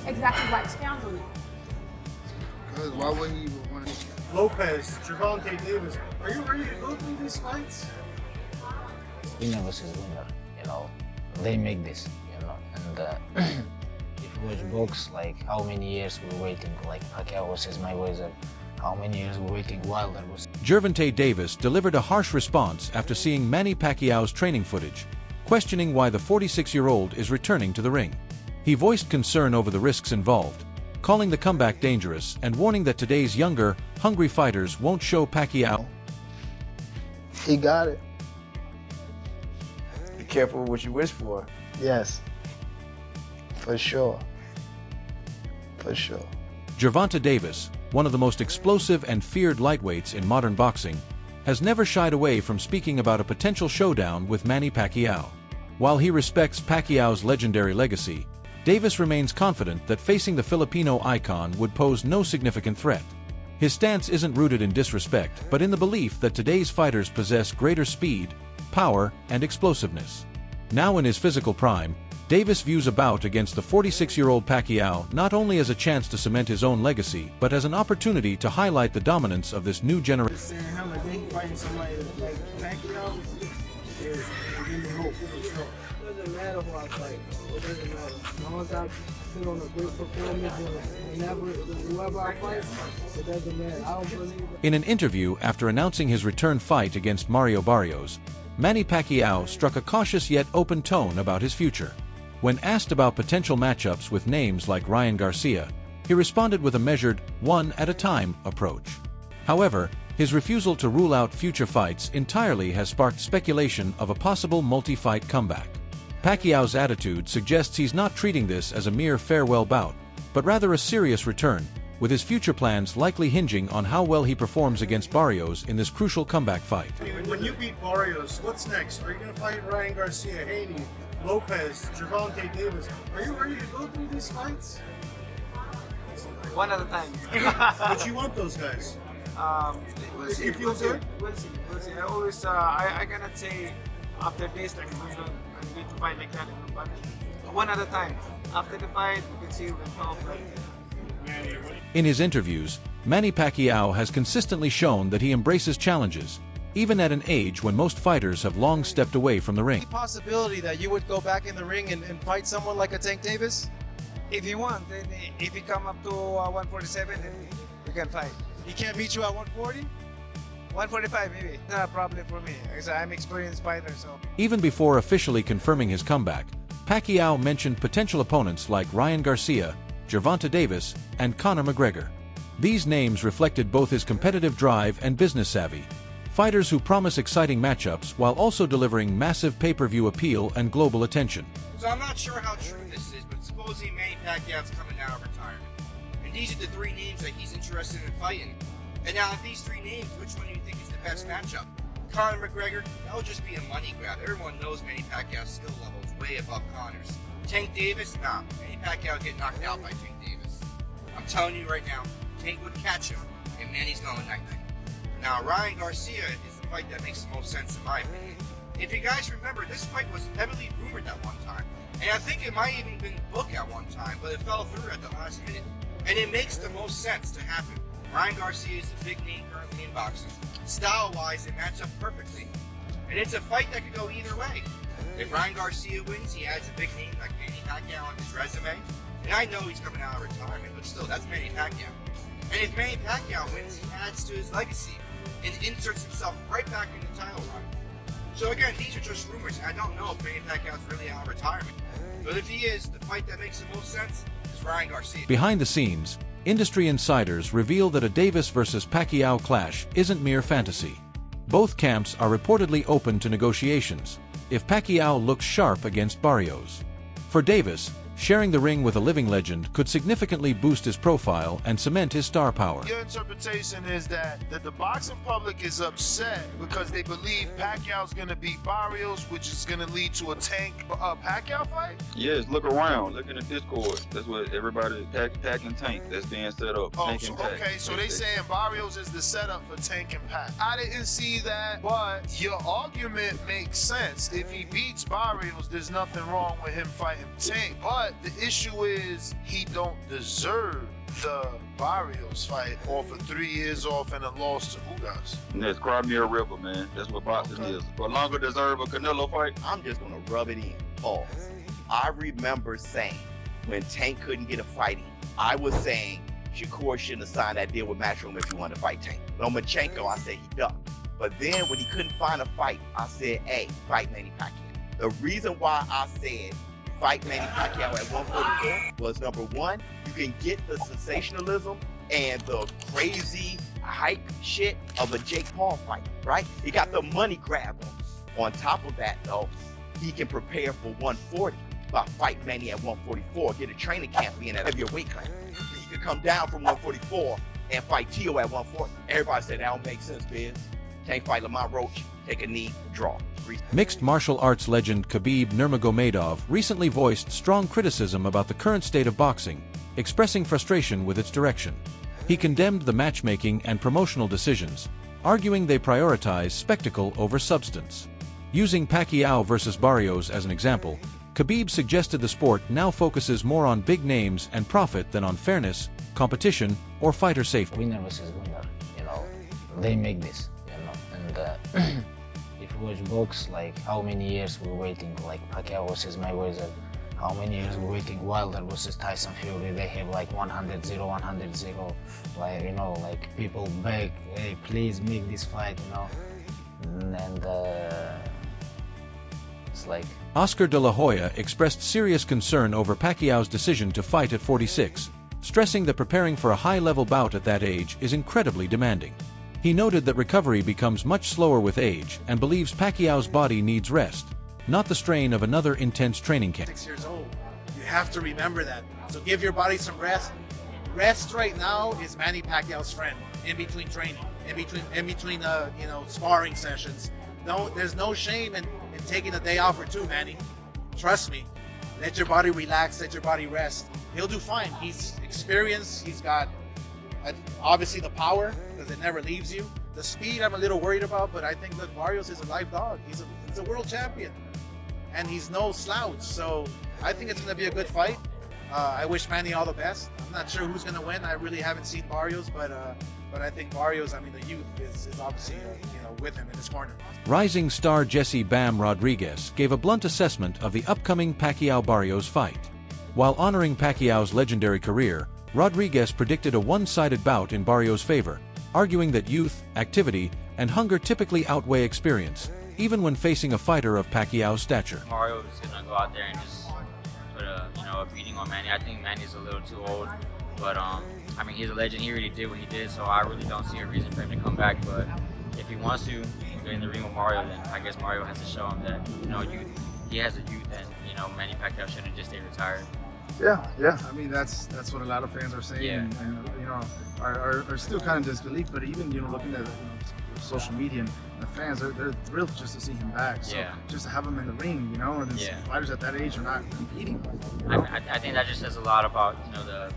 Exactly why. Expound on it. Because why would he even want to? Lopez, Gervonta Davis, are you ready to go through these fights? Winner versus winner, you know, they make this, you know, and if you watch box, like how many years we're waiting, like Pacquiao versus Mayweather, how many years we're waiting, Wilder was. Gervonta Davis delivered a harsh response after seeing Manny Pacquiao's training footage, questioning why the 46-year-old is returning to the ring. He voiced concern over the risks involved, calling the comeback dangerous and warning that today's younger, hungry fighters won't show Pacquiao. He got it. Be careful what you wish for. Yes. For sure. For sure. Gervonta Davis, one of the most explosive and feared lightweights in modern boxing, has never shied away from speaking about a potential showdown with Manny Pacquiao. While he respects Pacquiao's legendary legacy, Davis remains confident that facing the Filipino icon would pose no significant threat. His stance isn't rooted in disrespect, but in the belief that today's fighters possess greater speed, power, and explosiveness. Now in his physical prime, Davis views a bout against the 46-year-old Pacquiao not only as a chance to cement his own legacy, but as an opportunity to highlight the dominance of this new generation. Saying how like they fighting somebody like Pacquiao is giving me hope for sure. It doesn't matter who I fight. It doesn't matter. As long as I put on a great performance whoever I fight, it doesn't matter. I don't believe it. In an interview after announcing his return fight against Mario Barrios, Manny Pacquiao struck a cautious yet open tone about his future. When asked about potential matchups with names like Ryan Garcia, he responded with a measured, one-at-a-time approach. However, his refusal to rule out future fights entirely has sparked speculation of a possible multi-fight comeback. Pacquiao's attitude suggests he's not treating this as a mere farewell bout, but rather a serious return, with his future plans likely hinging on how well he performs against Barrios in this crucial comeback fight. When you beat Barrios, what's next? Are you going to fight Ryan Garcia, Haney, Lopez, Gervonta Davis? Are you ready to go through these fights? One at a time. But you want those guys. We'll You feel good? We'll see. I always, I cannot say after this, like, I'm going to fight like that. But one at a time. After the fight, we can see how fight. In his interviews, Manny Pacquiao has consistently shown that he embraces challenges, even at an age when most fighters have long stepped away from the ring. Possibility that you would go back in the ring and fight someone like a Tank Davis? If you want, then if you come up to 147, then we can fight. He can't beat you at 140? 145 maybe. It's not a problem for me, because I'm experienced fighter, so. Even before officially confirming his comeback, Pacquiao mentioned potential opponents like Ryan Garcia, Gervonta Davis, and Conor McGregor. These names reflected both his competitive drive and business savvy, fighters who promise exciting matchups while also delivering massive pay-per-view appeal and global attention. So I'm not sure how true this is, but supposedly Manny Pacquiao's coming out of retirement. And these are the three names that he's interested in fighting. And now of these three names, which one do you think is the best matchup? Conor McGregor, that will just be a money grab. Everyone knows Manny Pacquiao's skill level is way above Conor's. Tank Davis? Nah, Manny Pacquiao would get knocked out by Tank Davis. I'm telling you right now, Tank would catch him, and Manny's going night-night. Now, Ryan Garcia is the fight that makes the most sense in my opinion. If you guys remember, this fight was heavily rumored at one time, and I think it might even been booked at one time, but it fell through at the last minute. And it makes the most sense to happen. Ryan Garcia is a big name currently in boxing. Style-wise, they match up perfectly. And it's a fight that could go either way. If Ryan Garcia wins, he adds a big name like Manny Pacquiao on his resume. And I know he's coming out of retirement, but still, that's Manny Pacquiao. And if Manny Pacquiao wins, he adds to his legacy and inserts himself right back in the title run. So again, these are just rumors, and I don't know if Manny Pacquiao's really out of retirement. But if he is, the fight that makes the most sense is Ryan Garcia. Behind the scenes, industry insiders reveal that a Davis versus Pacquiao clash isn't mere fantasy. Both camps are reportedly open to negotiations if Pacquiao looks sharp against Barrios. For Davis, sharing the ring with a living legend could significantly boost his profile and cement his star power. Your interpretation is that the boxing public is upset because they believe Pacquiao's going to beat Barrios, which is going to lead to a Tank Pacquiao fight? Yes, look around. Look in the Discord. That's what everybody Pac and Tank that's being set up. Oh, Tank so, and Pac. okay, so they saying Barrios is the setup for Tank and Pac. I didn't see that, but your argument makes sense. If he beats Barrios, there's nothing wrong with him fighting Tank. But But the issue is he don't deserve the Barrios fight off of 3 years off and a loss to Ugas. And that's cry me a river, man. That's what boxing is. For longer deserve a Canelo fight. I'm just gonna rub it in. Pause. I remember saying when Tank couldn't get a fight in, I was saying Shakur shouldn't have signed that deal with Matchroom if he wanted to fight Tank. Lomachenko, I said he ducked. But then when he couldn't find a fight, I said, hey, fight Manny Pacquiao. The reason why I said fight Manny Pacquiao at 144 was, number one, you can get the sensationalism and the crazy hype shit of a Jake Paul fight, right? He got the money grab on. On top of that, though, he can prepare for 140 by fighting Manny at 144, get a training camp in at heavier weight class. He could come down from 144 and fight Tio at 140. Everybody said that don't make sense, Biz. Can't fight Lamont Roach, take a knee, draw. Mixed martial arts legend Khabib Nurmagomedov recently voiced strong criticism about the current state of boxing, expressing frustration with its direction. He condemned the matchmaking and promotional decisions, arguing they prioritize spectacle over substance. Using Pacquiao versus Barrios as an example, Khabib suggested the sport now focuses more on big names and profit than on fairness, competition, or fighter safety. Winner versus winner, they make this, and if you watch box, like how many years we're waiting, like Pacquiao versus Mayweather, how many years we're waiting, Wilder versus Tyson Fury, they have like 100-0, 100-0, like people beg, hey, please make this fight, and it's like... Oscar de la Hoya expressed serious concern over Pacquiao's decision to fight at 46, stressing that preparing for a high-level bout at that age is incredibly demanding. He noted that recovery becomes much slower with age and believes Pacquiao's body needs rest, not the strain of another intense training camp. 6 years old. You have to remember that. So give your body some rest. Rest right now is Manny Pacquiao's friend in between training, in between sparring sessions. No, there's no shame in taking a day off or two, Manny. Trust me. Let your body relax, let your body rest. He'll do fine. He's experienced, he's got obviously the power, because it never leaves you. The speed I'm a little worried about, but I think that Barrios is a live dog. He's a world champion, and he's no slouch. So I think it's going to be a good fight. I wish Manny all the best. I'm not sure who's going to win. I really haven't seen Barrios, but I think Barrios, the youth is obviously with him in his corner. Rising star Jesse "Bam" Rodriguez gave a blunt assessment of the upcoming Pacquiao-Barrios fight. While honoring Pacquiao's legendary career, Rodriguez predicted a one-sided bout in Barrios' favor, arguing that youth, activity, and hunger typically outweigh experience, even when facing a fighter of Pacquiao's stature. Mario is going to go out there and just put a beating on Manny. I think Manny's a little too old, but he's a legend. He already did what he did, so I really don't see a reason for him to come back. But if he wants to get in the ring with Mario, then I guess Mario has to show him that he has a youth, and Manny Pacquiao shouldn't just stay retired. Yeah. That's what a lot of fans are saying, and are still kind of disbelief. But even looking at social media and the fans, they're thrilled just to see him back. So just to have him in the ring, and these fighters at that age are not competing. I think that just says a lot about the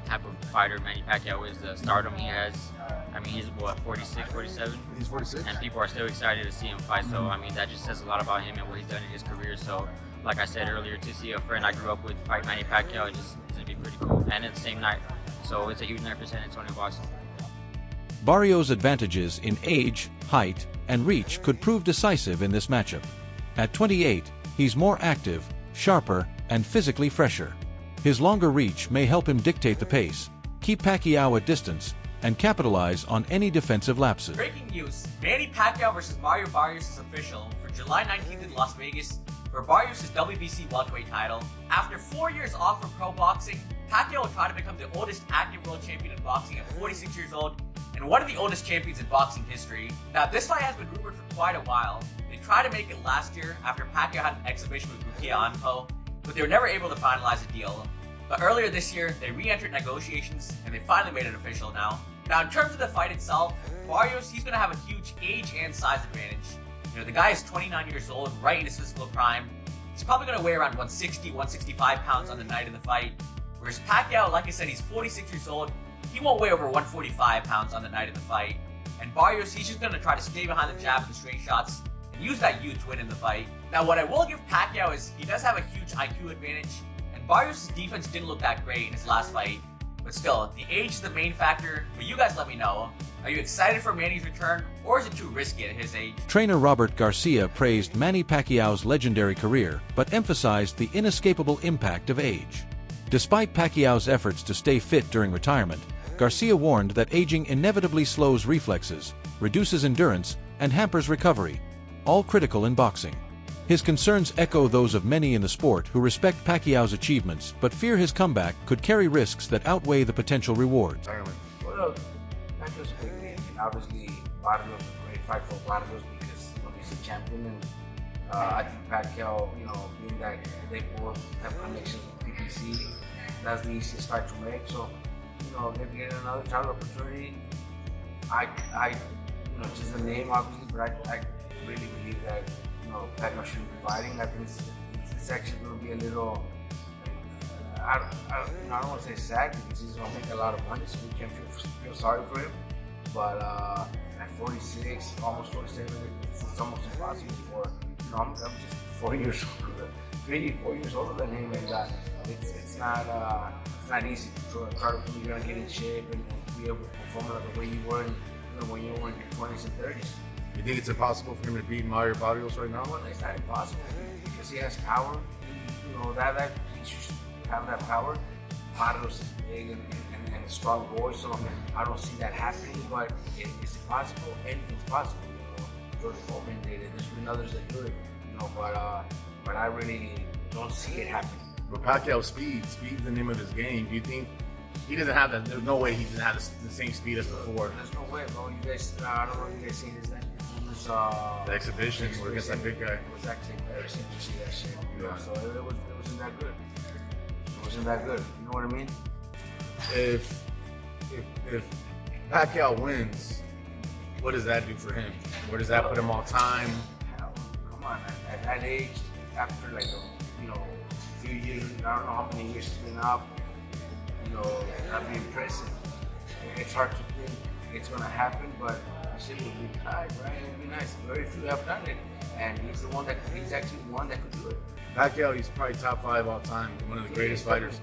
type of fighter Manny Pacquiao is, the stardom he has. He's 46, 47? He's 46. And people are still excited to see him fight. So that just says a lot about him and what he's done in his career. So like I said earlier, to see a friend I grew up with fight Manny Pacquiao is going to be pretty cool. And it's the same night. So it's a huge night for San Antonio boxing. Barrios' advantages in age, height, and reach could prove decisive in this matchup. At 28, he's more active, sharper, and physically fresher. His longer reach may help him dictate the pace, keep Pacquiao at distance, and capitalize on any defensive lapses. Breaking news, Manny Pacquiao versus Mario Barrios is official for July 19th in Las Vegas for Barrios' WBC welterweight title. After 4 years off from pro boxing, Pacquiao will try to become the oldest active world champion in boxing at 46 years old and one of the oldest champions in boxing history. Now, this fight has been rumored for quite a while. They tried to make it last year after Pacquiao had an exhibition with Rukia Anpo, but they were never able to finalize a deal. But earlier this year, they re-entered negotiations and they finally made it official now. Now, in terms of the fight itself, Barrios, he's going to have a huge age and size advantage. The guy is 29 years old, right in his physical prime. He's probably going to weigh around 160, 165 pounds on the night of the fight. Whereas Pacquiao, like I said, he's 46 years old. He won't weigh over 145 pounds on the night of the fight. And Barrios, he's just going to try to stay behind the jab and the straight shots and use that youth to win in the fight. Now, what I will give Pacquiao is he does have a huge IQ advantage, and Barrios' defense didn't look that great in his last fight, but still, the age is the main factor. But you guys let me know. Are you excited for Manny's return, or is it too risky at his age? Trainer Robert Garcia praised Manny Pacquiao's legendary career, but emphasized the inescapable impact of age. Despite Pacquiao's efforts to stay fit during retirement, Garcia warned that aging inevitably slows reflexes, reduces endurance, and hampers recovery, all critical in boxing. His concerns echo those of many in the sport who respect Pacquiao's achievements but fear his comeback could carry risks that outweigh the potential rewards. Well, look, Pacquiao's a big name, and obviously Barrios is a great fight for Barrios because he's a champion, and I think Pacquiao, being that they both have connections with PBC, that's the easiest fight to make. So, they're getting another title opportunity. Just the name, obviously, but I really believe that, Pacquiao shouldn't be fighting. I think it's actually going to be a little, I don't want to say sad because he's going to make a lot of money, so we can't feel sorry for him. But at 46, almost 47, it's almost impossible for, I'm just 4 years older, 4 years older than him, and it's not easy to try to you're going to get in shape and be able to perform like the way you were when you were in your 20s and 30s. You think it's impossible for him to beat Mario Barrios right now? Well, it's not impossible because he has power. That he should have that power. Barrios is big and a strong boy, so I don't see that happening. But is it possible? Anything's possible. George Foreman did it. There's been others that do it. But I really don't see it happening. But Pacquiao's speed's the name of his game. Do you think he doesn't have that? There's no way he doesn't have the same speed as before. There's no way, bro. You guys, I don't know if you guys seen his the exhibition against that big guy. It was actually embarrassing to see that shit. So it wasn't that good. It wasn't that good. You know what I mean? If Pacquiao wins, what does that do for him? Where does that put him all time? Hell, come on, at that age, after like few years, I don't know how many years he's been out, that'd be impressive. It's hard to think it's gonna happen, but the shit would be nice, right? It would be nice. Very few have done it, and he's actually the one that could do it. Pacquiao, he's probably top 5 all time, one of the greatest fighters.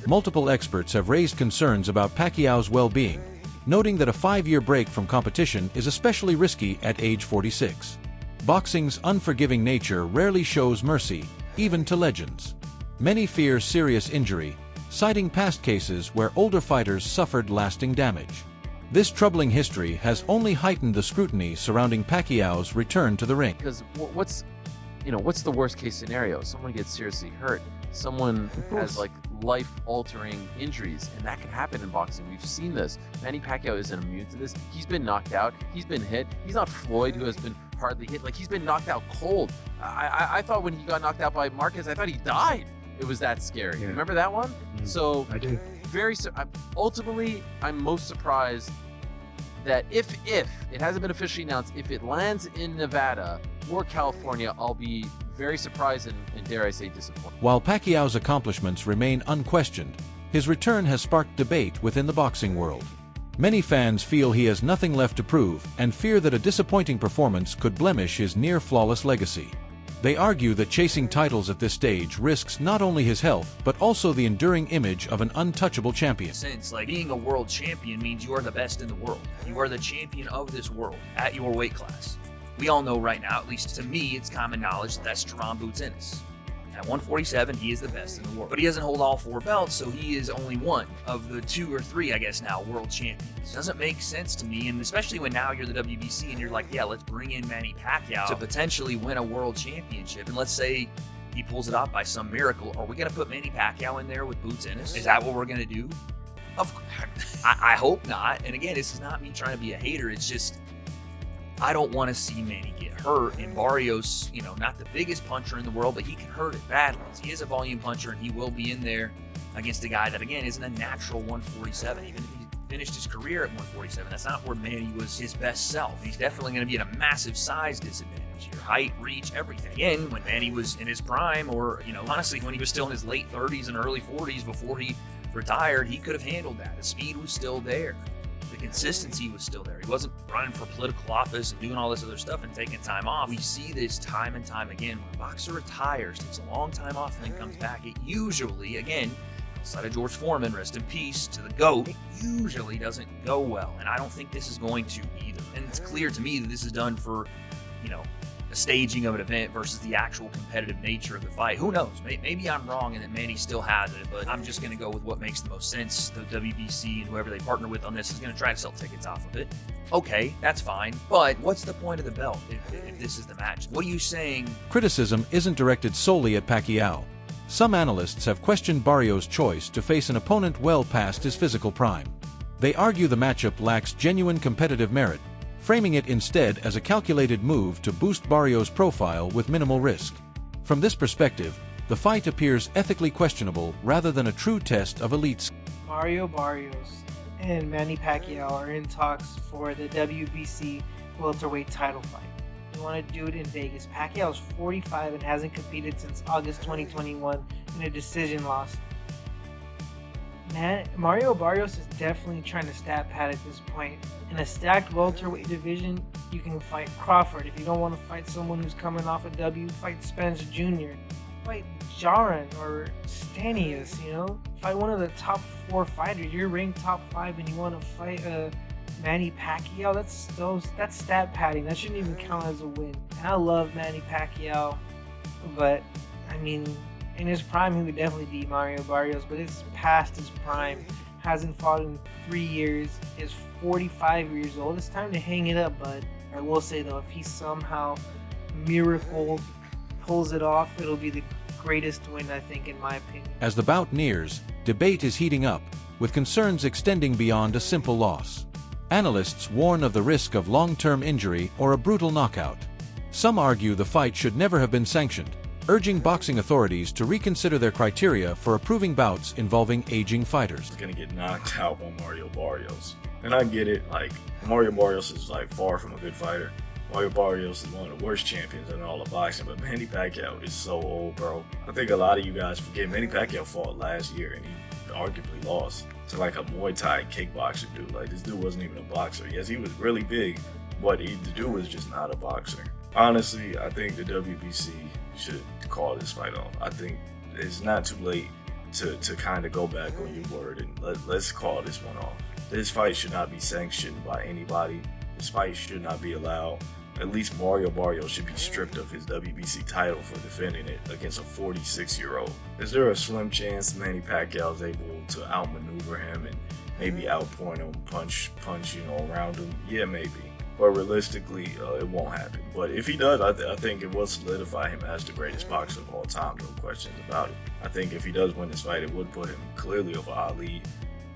Multiple experts have raised concerns about Pacquiao's well-being, noting that a 5-year break from competition is especially risky at age 46. Boxing's unforgiving nature rarely shows mercy, even to legends. Many fear serious injury, citing past cases where older fighters suffered lasting damage. This troubling history has only heightened the scrutiny surrounding Pacquiao's return to the ring. Because what's the worst case scenario? Someone gets seriously hurt. Someone has life-altering injuries, and that can happen in boxing. We've seen this. Manny Pacquiao isn't immune to this. He's been knocked out. He's been hit. He's not Floyd, who has been hardly hit. He's been knocked out cold. I thought when he got knocked out by Marquez, I thought he died. It was that scary. Yeah. Remember that one? So I do. Ultimately, I'm most surprised that if it hasn't been officially announced, if it lands in Nevada or California, I'll be very surprised and dare I say disappointed. While Pacquiao's accomplishments remain unquestioned, his return has sparked debate within the boxing world. Many fans feel he has nothing left to prove and fear that a disappointing performance could blemish his near-flawless legacy. They argue that chasing titles at this stage risks not only his health, but also the enduring image of an untouchable champion. Since being a world champion means you are the best in the world. You are the champion of this world at your weight class. We all know right now, at least to me, it's common knowledge that that's Jaron Boots Ennis. At 147, he is the best in the world. But he doesn't hold all 4 belts, so he is only one of the 2 or 3, I guess now, world champions. Doesn't make sense to me, and especially when now you're the WBC and you're like, yeah, let's bring in Manny Pacquiao to potentially win a world championship. And let's say he pulls it off by some miracle. Are we going to put Manny Pacquiao in there with Boots Ennis? Is that what we're going to do? I hope not. And again, this is not me trying to be a hater. It's just, I don't want to see Manny get hurt. And Barrios, not the biggest puncher in the world, but he can hurt it badly. He is a volume puncher, and he will be in there against a guy that, again, isn't a natural 147. Even if he finished his career at 147, that's not where Manny was his best self. He's definitely going to be at a massive size disadvantage here. Height, reach, everything. Again, when Manny was in his prime, or, honestly, when he was still in his late 30s and early 40s before he retired, he could have handled that. The speed was still there. The consistency was still there. He wasn't running for political office and doing all this other stuff and taking time off. We see this time and time again. When a boxer retires, takes a long time off, and then comes back, it usually, again, outside of George Foreman, rest in peace to the GOAT, it usually doesn't go well. And I don't think this is going to either. And it's clear to me that this is done for, a staging of an event versus the actual competitive nature of the fight. Who knows? Maybe I'm wrong and that Manny still has it, but I'm just going to go with what makes the most sense. The WBC and whoever they partner with on this is going to try to sell tickets off of it. Okay, that's fine. But what's the point of the belt if this is the match? What are you saying? Criticism isn't directed solely at Pacquiao. Some analysts have questioned Barrios' choice to face an opponent well past his physical prime. They argue the matchup lacks genuine competitive merit, framing it instead as a calculated move to boost Barrios' profile with minimal risk. From this perspective, the fight appears ethically questionable rather than a true test of elite. Mario Barrios and Manny Pacquiao are in talks for the WBC welterweight title fight. They want to do it in Vegas. Pacquiao's 45 and hasn't competed since August 2021 in a decision loss. Mario Barrios is definitely trying to stat pad at this point. In a stacked welterweight division, you can fight Crawford. If you don't want to fight someone who's coming off a W, fight Spence Jr. Fight Jaron or Stanius, Fight one of the top 4 fighters. You're ranked top 5 and you want to fight Manny Pacquiao. That's stat padding. That shouldn't even count as a win. And I love Manny Pacquiao, but in his prime, he would definitely beat Mario Barrios, but it's past his prime. Hasn't fought in 3 years. Is 45 years old. It's time to hang it up, bud. I will say, though, if he somehow miracle pulls it off, it'll be the greatest win, I think, in my opinion. As the bout nears, debate is heating up, with concerns extending beyond a simple loss. Analysts warn of the risk of long-term injury or a brutal knockout. Some argue the fight should never have been sanctioned, urging boxing authorities to reconsider their criteria for approving bouts involving aging fighters. He's gonna get knocked out by Mario Barrios. And I get it, Mario Barrios is far from a good fighter. Mario Barrios is one of the worst champions in all of boxing, but Manny Pacquiao is so old, bro. I think a lot of you guys forget Manny Pacquiao fought last year and he arguably lost to a Muay Thai kickboxer dude. This dude wasn't even a boxer. Yes, he was really big, but the dude was just not a boxer. Honestly, I think the WBC should call this fight off. I think it's not too late to kind of go back on your word and let's call this one off. This fight should not be sanctioned by anybody. This fight should not be allowed. At least Mario Barrios should be stripped of his WBC title for defending it against a 46-year-old. Is there a slim chance Manny Pacquiao is able to outmaneuver him and maybe outpoint him, punch around him? Yeah, maybe. But realistically, it won't happen. But if he does, I think it will solidify him as the greatest boxer of all time, no questions about it. I think if he does win this fight, it would put him clearly over Ali,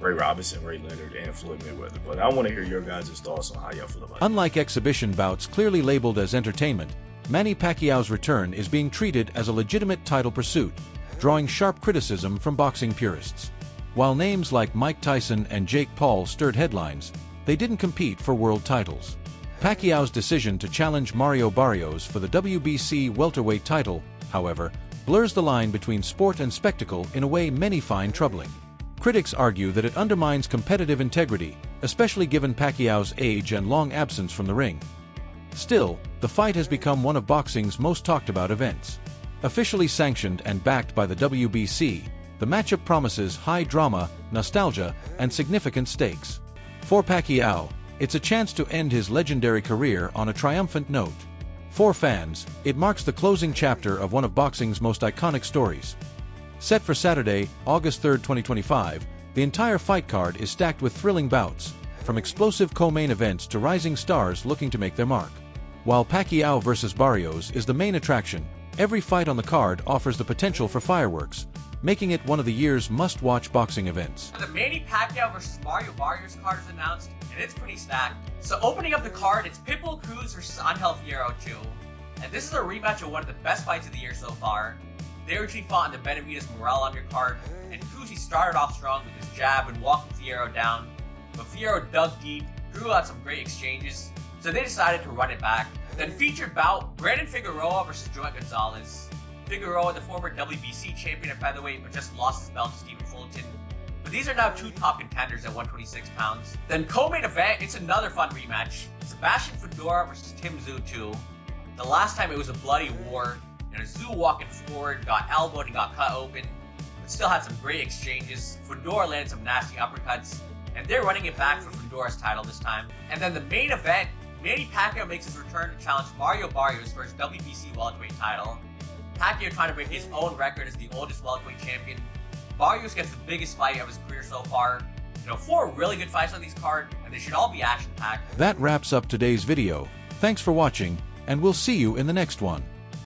Ray Robinson, Ray Leonard, and Floyd Mayweather. But I want to hear your guys' thoughts on how y'all feel about it. Unlike exhibition bouts clearly labeled as entertainment, Manny Pacquiao's return is being treated as a legitimate title pursuit, drawing sharp criticism from boxing purists. While names like Mike Tyson and Jake Paul stirred headlines, they didn't compete for world titles. Pacquiao's decision to challenge Mario Barrios for the WBC welterweight title, however, blurs the line between sport and spectacle in a way many find troubling. Critics argue that it undermines competitive integrity, especially given Pacquiao's age and long absence from the ring. Still, the fight has become one of boxing's most talked about events. Officially sanctioned and backed by the WBC, the matchup promises high drama, nostalgia, and significant stakes. For Pacquiao, it's a chance to end his legendary career on a triumphant note. For fans, it marks the closing chapter of one of boxing's most iconic stories. Set for Saturday, August 3, 2025, the entire fight card is stacked with thrilling bouts, from explosive co-main events to rising stars looking to make their mark. While Pacquiao vs. Barrios is the main attraction, every fight on the card offers the potential for fireworks, making it one of the year's must-watch boxing events. The Manny Pacquiao vs. Mario Barrios card is announced, and it's pretty stacked. So opening up the card, it's Pitbull Cruz vs. Angel Fierro 2. And this is a rematch of one of the best fights of the year so far. They originally fought in the Benavides Morel undercard, and Cruz started off strong with his jab and walking Fierro down. But Fierro dug deep, Cruz had some great exchanges, so they decided to run it back. Then featured bout, Brandon Figueroa vs. Joey Gonzalez. Figueroa, the former WBC champion at featherweight, but just lost his belt to Stephen Fulton. But these are now two top contenders at 126 pounds. Then co-main event, it's another fun rematch. Sebastian Fedora versus Tim Tszyu 2. The last time it was a bloody war. Tszyu walking forward, got elbowed and got cut open, but still had some great exchanges. Fedora landed some nasty uppercuts, and they're running it back for Fedora's title this time. And then the main event, Manny Pacquiao makes his return to challenge Mario Barrios for his WBC welterweight title. Pacquiao trying to break his own record as the oldest welterweight champion. Barrios gets the biggest fight of his career so far. 4 really good fights on these cards, and they should all be action-packed. That wraps up today's video. Thanks for watching, and we'll see you in the next one.